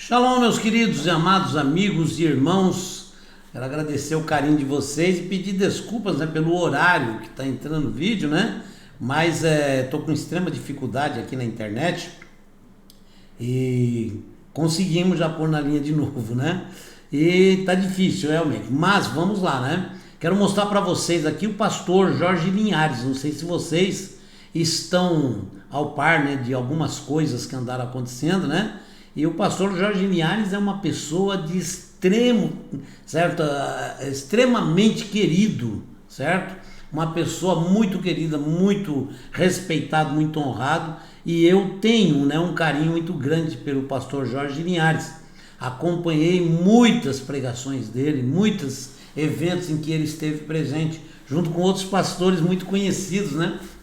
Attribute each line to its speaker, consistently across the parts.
Speaker 1: Shalom, meus queridos e amados amigos e irmãos. Quero agradecer o carinho de vocês e pedir desculpas, pelo horário que está entrando o vídeo, Mas estou com extrema dificuldade aqui na internet e conseguimos já pôr na linha de novo, E tá difícil realmente, mas vamos lá, Quero mostrar para vocês aqui o pastor Jorge Linhares. Não sei se vocês estão ao par, de algumas coisas que andaram acontecendo, E o pastor Jorge Linhares é uma pessoa de extremamente querido, certo? Uma pessoa muito querida, muito respeitado, muito honrado, e eu tenho, um carinho muito grande pelo pastor Jorge Linhares. Acompanhei muitas pregações dele, muitos eventos em que ele esteve presente, junto com outros pastores muito conhecidos,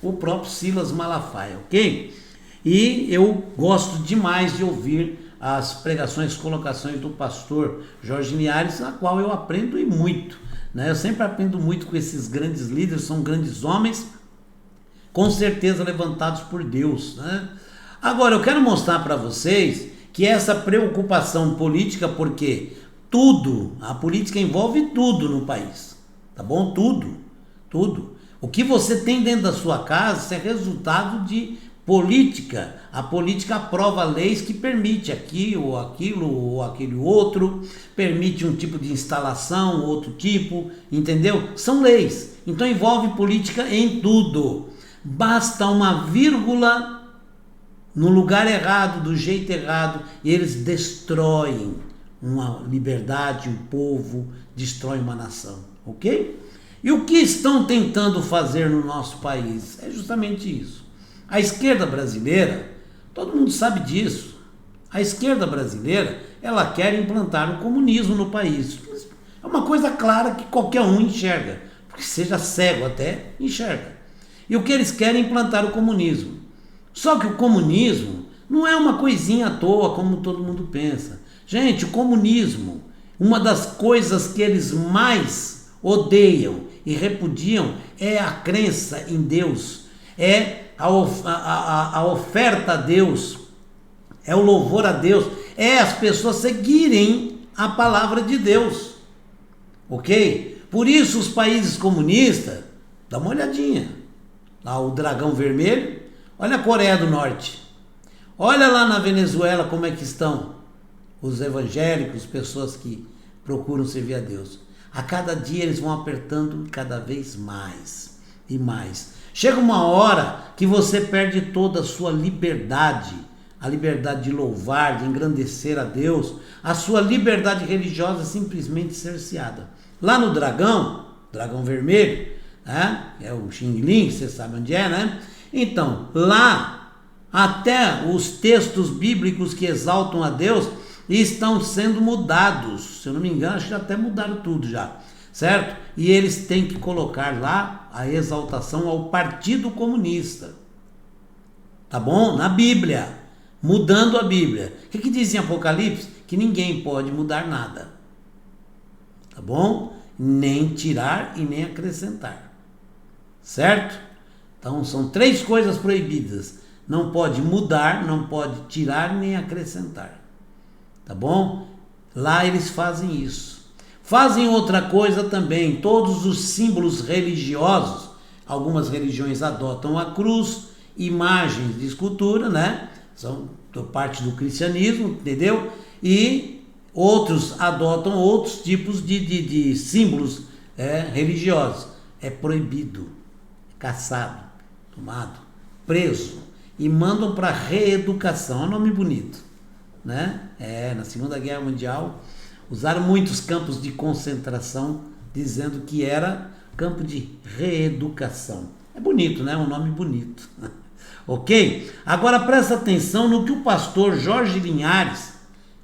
Speaker 1: O próprio Silas Malafaia, ok? E eu gosto demais de ouvir as pregações, colocações do pastor Jorge Linhares, na qual eu aprendo e muito, Eu sempre aprendo muito com esses grandes líderes, são grandes homens, com certeza levantados por Deus, Agora, eu quero mostrar para vocês que essa preocupação política, porque a política envolve tudo no país, tá bom? Tudo. O que você tem dentro da sua casa, isso é resultado de política. A política aprova leis que permite aqui ou aquilo ou aquele outro, permite um tipo de instalação, outro tipo, entendeu? São leis. Então envolve política em tudo. Basta uma vírgula no lugar errado, do jeito errado, e eles destroem uma liberdade, um povo, destroem uma nação, ok? E o que estão tentando fazer no nosso país? É justamente isso. A esquerda brasileira, todo mundo sabe disso, a esquerda brasileira, ela quer implantar o comunismo no país. É uma coisa clara que qualquer um enxerga, porque seja cego até, enxerga. E o que eles querem é implantar o comunismo. Só que o comunismo não é uma coisinha à toa, como todo mundo pensa. Gente, o comunismo, uma das coisas que eles mais odeiam e repudiam é a crença em Deus, é a oferta a Deus, é o louvor a Deus, é as pessoas seguirem a palavra de Deus, ok? Por isso os países comunistas, dá uma olhadinha, lá o dragão vermelho, olha a Coreia do Norte, olha lá na Venezuela como é que estão os evangélicos, pessoas que procuram servir a Deus. A cada dia eles vão apertando cada vez mais e mais. Chega uma hora que você perde toda a sua liberdade, a liberdade de louvar, de engrandecer a Deus, a sua liberdade religiosa simplesmente cerceada. Lá no dragão vermelho, é o Xing Ling, você sabe onde é, Então, lá, até os textos bíblicos que exaltam a Deus estão sendo mudados. Se eu não me engano, acho que até mudaram tudo já, certo? E eles têm que colocar lá a exaltação ao Partido Comunista, tá bom? Na Bíblia, mudando a Bíblia. O que diz em Apocalipse? Que ninguém pode mudar nada, tá bom? Nem tirar e nem acrescentar, certo? Então são 3 coisas proibidas: não pode mudar, não pode tirar nem acrescentar, tá bom? Lá eles fazem isso. Fazem outra coisa também, todos os símbolos religiosos, algumas religiões adotam a cruz, imagens de escultura, São parte do cristianismo, entendeu? E outros adotam outros tipos de símbolos religiosos. É proibido, é caçado, tomado, preso e mandam para reeducação. É um nome bonito, na Segunda Guerra Mundial usaram muitos campos de concentração, dizendo que era campo de reeducação. É bonito, um nome bonito. Ok? Agora presta atenção no que o pastor Jorge Linhares,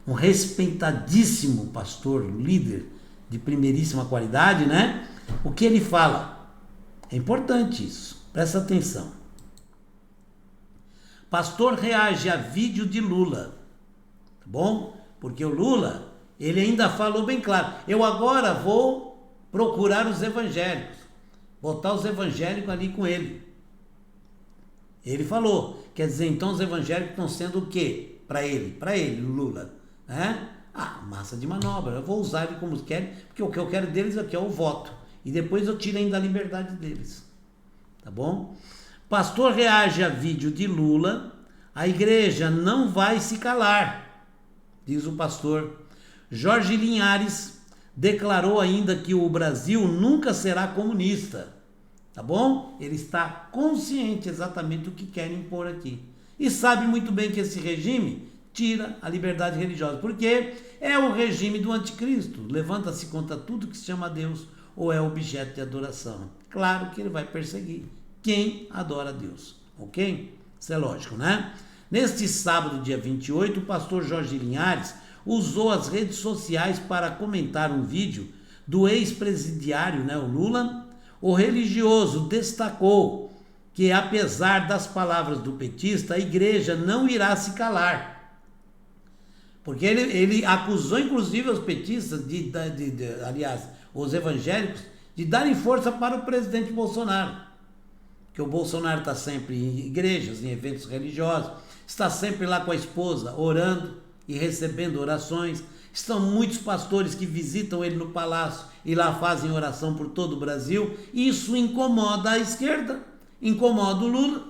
Speaker 1: um respeitadíssimo pastor, líder de primeiríssima qualidade, O que ele fala? É importante isso, presta atenção. Pastor reage a vídeo de Lula, tá bom? Porque o Lula, ele ainda falou bem claro: eu agora vou procurar os evangélicos, botar os evangélicos ali com ele. Ele falou, quer dizer, então os evangélicos estão sendo o quê? Para ele, Lula, né? Ah, massa de manobra, eu vou usar ele como querem, porque o que eu quero deles aqui é o voto. E depois eu tiro ainda a liberdade deles. Tá bom? Pastor reage a vídeo de Lula. A igreja não vai se calar, diz o pastor. Jorge Linhares declarou ainda que o Brasil nunca será comunista. Tá bom? Ele está consciente exatamente do que querem impor aqui. E sabe muito bem que esse regime tira a liberdade religiosa. Porque é o regime do anticristo. Levanta-se contra tudo que se chama Deus ou é objeto de adoração. Claro que ele vai perseguir quem adora a Deus. Ok? Isso é lógico, né? Neste sábado, dia 28, o pastor Jorge Linhares usou as redes sociais para comentar um vídeo do ex-presidiário, né, o Lula. O religioso destacou que, apesar das palavras do petista, a igreja não irá se calar. Porque ele acusou, inclusive, os petistas, aliás, os evangélicos, de darem força para o presidente Bolsonaro. Que o Bolsonaro está sempre em igrejas, em eventos religiosos, está sempre lá com a esposa, orando e recebendo orações. Estão muitos pastores que visitam ele no palácio e lá fazem oração por todo o Brasil. Isso incomoda a esquerda, incomoda o Lula.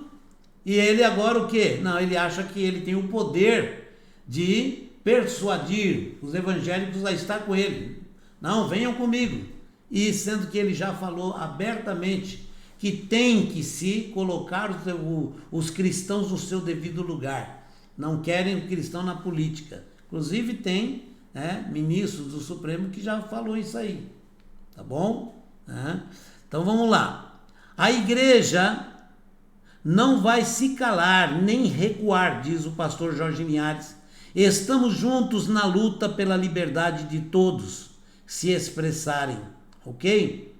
Speaker 1: E ele agora o quê? Não, ele acha que ele tem o poder de persuadir os evangélicos a estar com ele. Não, venham comigo. E sendo que ele já falou abertamente que tem que se colocar os cristãos no seu devido lugar. Não querem o cristão na política. Inclusive tem ministros do Supremo que já falou isso aí. Tá bom? Então vamos lá. A igreja não vai se calar nem recuar, diz o pastor Jorge Linhares. Estamos juntos na luta pela liberdade de todos se expressarem. Ok?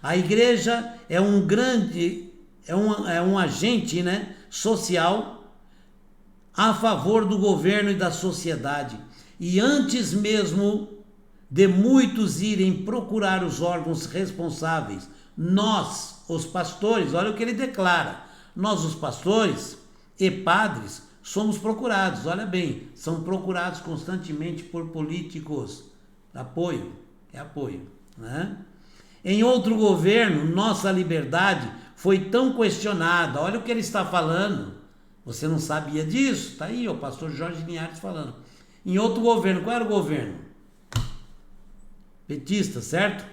Speaker 1: A igreja é um agente, né, social a favor do governo e da sociedade. E antes mesmo de muitos irem procurar os órgãos responsáveis, nós, os pastores, olha o que ele declara, nós, os pastores e padres, somos procurados, olha bem, são procurados constantemente por políticos. Apoio, né? Em outro governo, nossa liberdade foi tão questionada. Olha o que ele está falando. Você não sabia disso? Está aí o pastor Jorge Linhares falando. Em outro governo, qual era o governo? Petista, certo?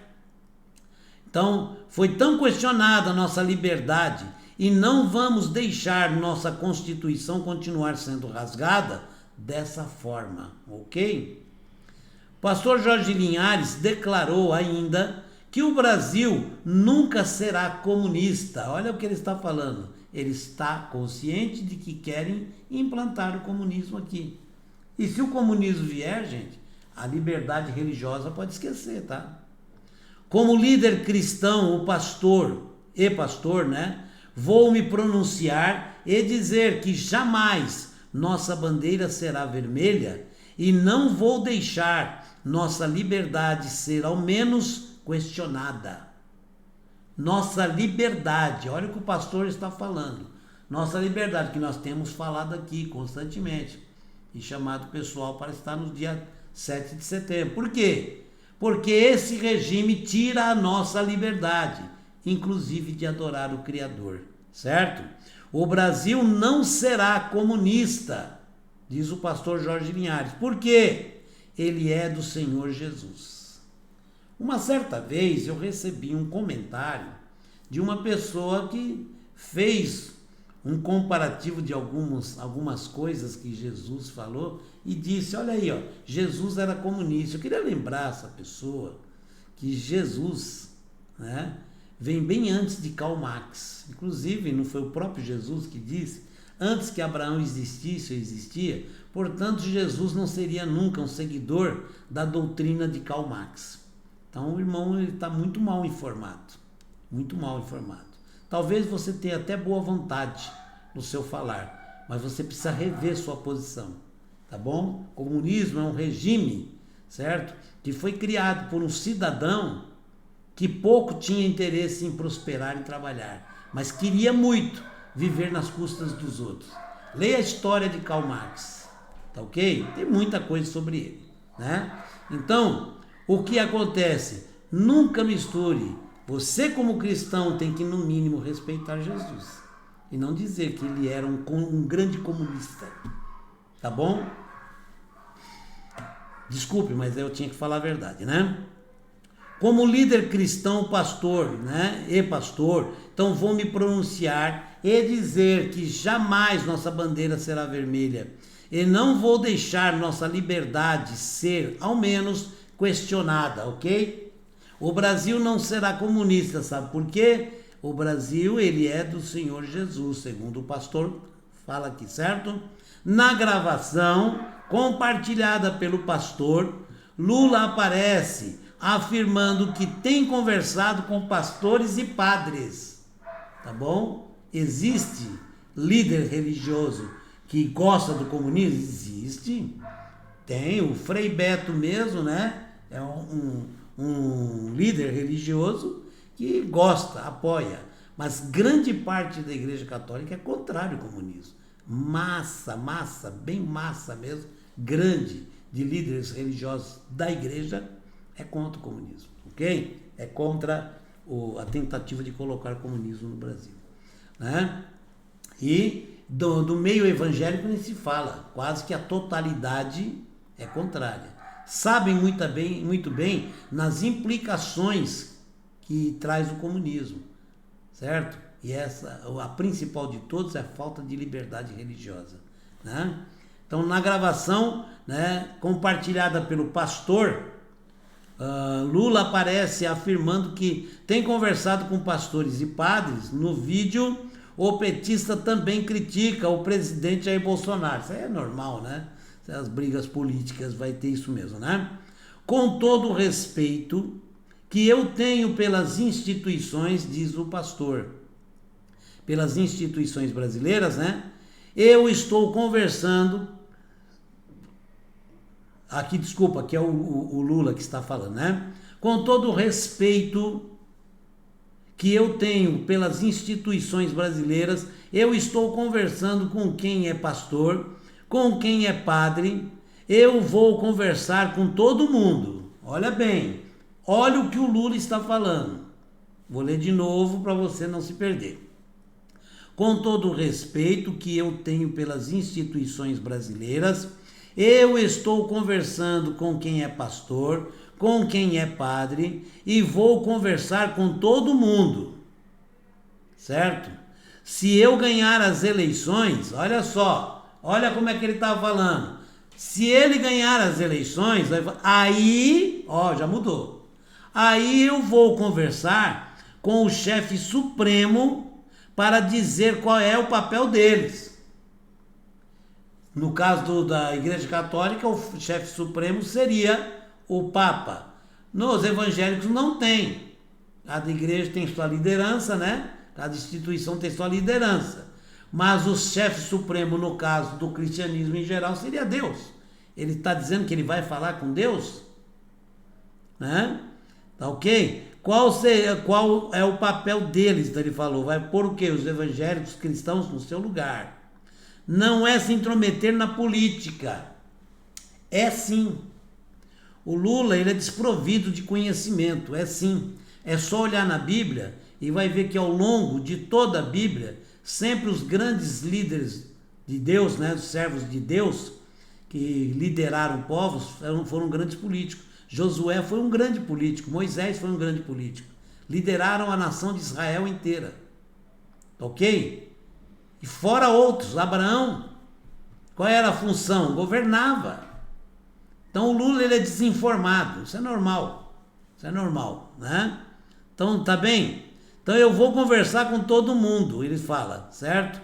Speaker 1: Então, foi tão questionada a nossa liberdade e não vamos deixar nossa Constituição continuar sendo rasgada dessa forma, ok? Pastor Jorge Linhares declarou ainda que o Brasil nunca será comunista. Olha o que ele está falando. Ele está consciente de que querem implantar o comunismo aqui. E se o comunismo vier, gente, a liberdade religiosa pode esquecer, tá? Como líder cristão, o pastor, né? Vou me pronunciar e dizer que jamais nossa bandeira será vermelha e não vou deixar nossa liberdade ser ao menos questionada. Nossa liberdade, olha o que o pastor está falando. Nossa liberdade, que nós temos falado aqui constantemente e chamado o pessoal para estar no dia 7 de setembro. Por quê? Porque esse regime tira a nossa liberdade, inclusive de adorar o Criador, certo? O Brasil não será comunista, diz o pastor Jorge Linhares. Por quê? Ele é do Senhor Jesus. Uma certa vez eu recebi um comentário de uma pessoa que fez um comparativo de algumas coisas que Jesus falou e disse, olha aí, ó, Jesus era comunista. Eu queria lembrar essa pessoa que Jesus, né, vem bem antes de Karl Marx. Inclusive, não foi o próprio Jesus que disse, antes que Abraão existisse ou existia, portanto, Jesus não seria nunca um seguidor da doutrina de Karl Marx. Então o irmão está muito mal informado, muito mal informado. Talvez você tenha até boa vontade no seu falar, mas você precisa rever sua posição, tá bom? O comunismo é um regime, certo? Que foi criado por um cidadão que pouco tinha interesse em prosperar e trabalhar, mas queria muito viver nas custas dos outros. Leia a história de Karl Marx, tá ok? Tem muita coisa sobre ele, né? Então, o que acontece? Nunca misture. Você, como cristão, tem que, no mínimo, respeitar Jesus. E não dizer que ele era um grande comunista. Tá bom? Desculpe, mas eu tinha que falar a verdade, né? Como líder cristão, pastor, né? E pastor, então vou me pronunciar e dizer que jamais nossa bandeira será vermelha. E não vou deixar nossa liberdade ser, ao menos, questionada, ok? O Brasil não será comunista, sabe por quê? O Brasil, ele é do Senhor Jesus, segundo o pastor fala aqui, certo? Na gravação, compartilhada pelo pastor, Lula aparece afirmando que tem conversado com pastores e padres, tá bom? Existe líder religioso que gosta do comunismo? Existe. Tem, o Frei Beto mesmo, né? É um líder religioso que gosta, apoia. Mas grande parte da Igreja Católica é contrário ao comunismo. Massa, bem massa mesmo, grande de líderes religiosos da Igreja é contra o comunismo, ok? É contra a tentativa de colocar comunismo no Brasil, né? E do meio evangélico nem se fala, quase que a totalidade é contrária. Sabem muito bem nas implicações que traz o comunismo, certo? E a principal de todos é a falta de liberdade religiosa, né? Então, na gravação, né, compartilhada pelo pastor, Lula aparece afirmando que tem conversado com pastores e padres. No vídeo, o petista também critica o presidente Jair Bolsonaro. Isso aí é normal, né? As brigas políticas vai ter isso mesmo, né? Com todo o respeito que eu tenho pelas instituições, diz o pastor, pelas instituições brasileiras, né? Eu estou conversando aqui, desculpa, que é o Lula que está falando, né? Com todo o respeito que eu tenho pelas instituições brasileiras, eu estou conversando com quem é pastor, com quem é padre, eu vou conversar com todo mundo. Olha bem, olha o que o Lula está falando. Vou ler de novo para você não se perder. Com todo o respeito que eu tenho pelas instituições brasileiras, eu estou conversando com quem é pastor, com quem é padre e vou conversar com todo mundo, certo? Se eu ganhar as eleições, olha só, olha como é que ele está falando. Se ele ganhar as eleições, aí, ó, já mudou. Aí eu vou conversar com o chefe supremo para dizer qual é o papel deles. No caso da Igreja Católica, o chefe supremo seria o Papa. Nos evangélicos não tem. Cada igreja tem sua liderança, né? Cada instituição tem sua liderança. Mas o chefe supremo, no caso do cristianismo em geral, seria Deus. Ele está dizendo que ele vai falar com Deus? Né? Tá ok? Qual é o papel deles? Ele falou, vai pôr o quê? Os evangélicos cristãos no seu lugar. Não é se intrometer na política. É sim. O Lula, ele é desprovido de conhecimento. É sim. É só olhar na Bíblia e vai ver que ao longo de toda a Bíblia, sempre os grandes líderes de Deus, né, os servos de Deus, que lideraram povos, foram grandes políticos. Josué foi um grande político. Moisés foi um grande político. Lideraram a nação de Israel inteira. Ok? E fora outros, Abraão, qual era a função? Governava. Então o Lula, ele é desinformado, isso é normal, né? Então tá bem? Então eu vou conversar com todo mundo, ele fala, certo?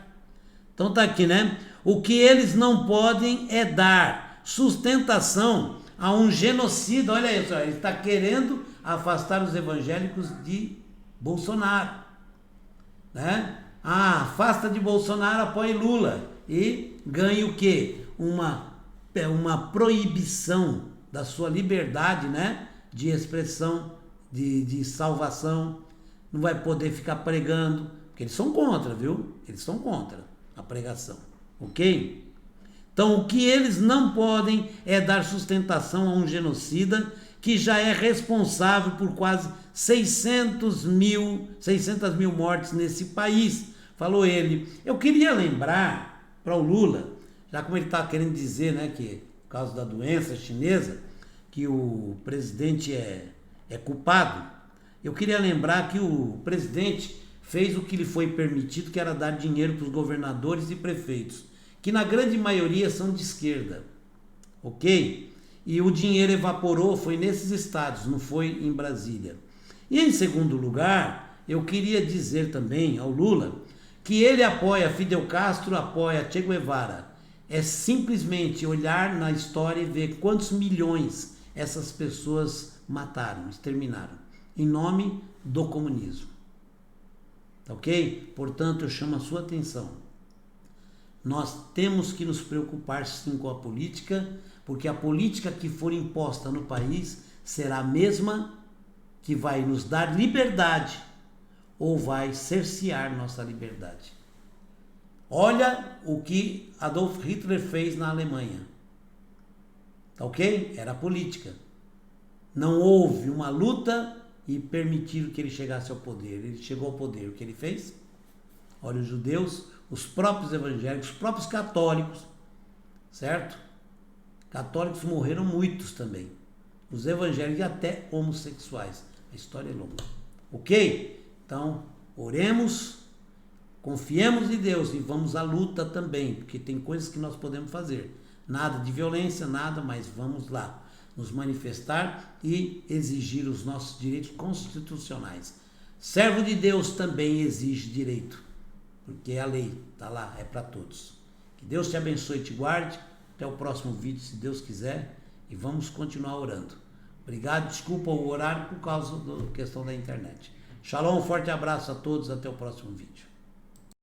Speaker 1: Então tá aqui, né? O que eles não podem é dar sustentação a um genocida. Olha isso, ele está querendo afastar os evangélicos de Bolsonaro, né? Afasta de Bolsonaro, apoie Lula e ganhe o quê? Uma proibição da sua liberdade, né? De expressão, de salvação. Não vai poder ficar pregando, porque eles são contra, viu? Eles são contra a pregação, ok? Então, o que eles não podem é dar sustentação a um genocida que já é responsável por quase 600 mil mortes nesse país, falou ele. Eu queria lembrar para o Lula, já como ele está querendo dizer, né, que por causa da doença chinesa, que o presidente é culpado, eu queria lembrar que o presidente fez o que lhe foi permitido, que era dar dinheiro para os governadores e prefeitos, que na grande maioria são de esquerda, ok? E o dinheiro evaporou, foi nesses estados, não foi em Brasília. E em segundo lugar, eu queria dizer também ao Lula que ele apoia Fidel Castro, apoia Che Guevara. É simplesmente olhar na história e ver quantos milhões essas pessoas mataram, exterminaram, em nome do comunismo. Ok? Portanto, eu chamo a sua atenção. Nós temos que nos preocupar sim com a política, porque a política que for imposta no país será a mesma que vai nos dar liberdade ou vai cercear nossa liberdade. Olha o que Adolf Hitler fez na Alemanha. Tá ok? Era a política. Não houve uma luta e permitiram que ele chegasse ao poder. Ele chegou ao poder. O que ele fez? Olha, os judeus, os próprios evangélicos, os próprios católicos, certo? Católicos morreram muitos também. Os evangélicos e até homossexuais. A história é longa. Ok? Então, oremos, confiemos em Deus e vamos à luta também, porque tem coisas que nós podemos fazer. Nada de violência, nada, mas vamos lá. Nos manifestar e exigir os nossos direitos constitucionais. Servo de Deus também exige direito, porque a lei está lá, é para todos. Que Deus te abençoe e te guarde. Até o próximo vídeo, se Deus quiser, e vamos continuar orando. Obrigado, desculpa o horário por causa da questão da internet. Shalom, um forte abraço a todos, até o próximo vídeo.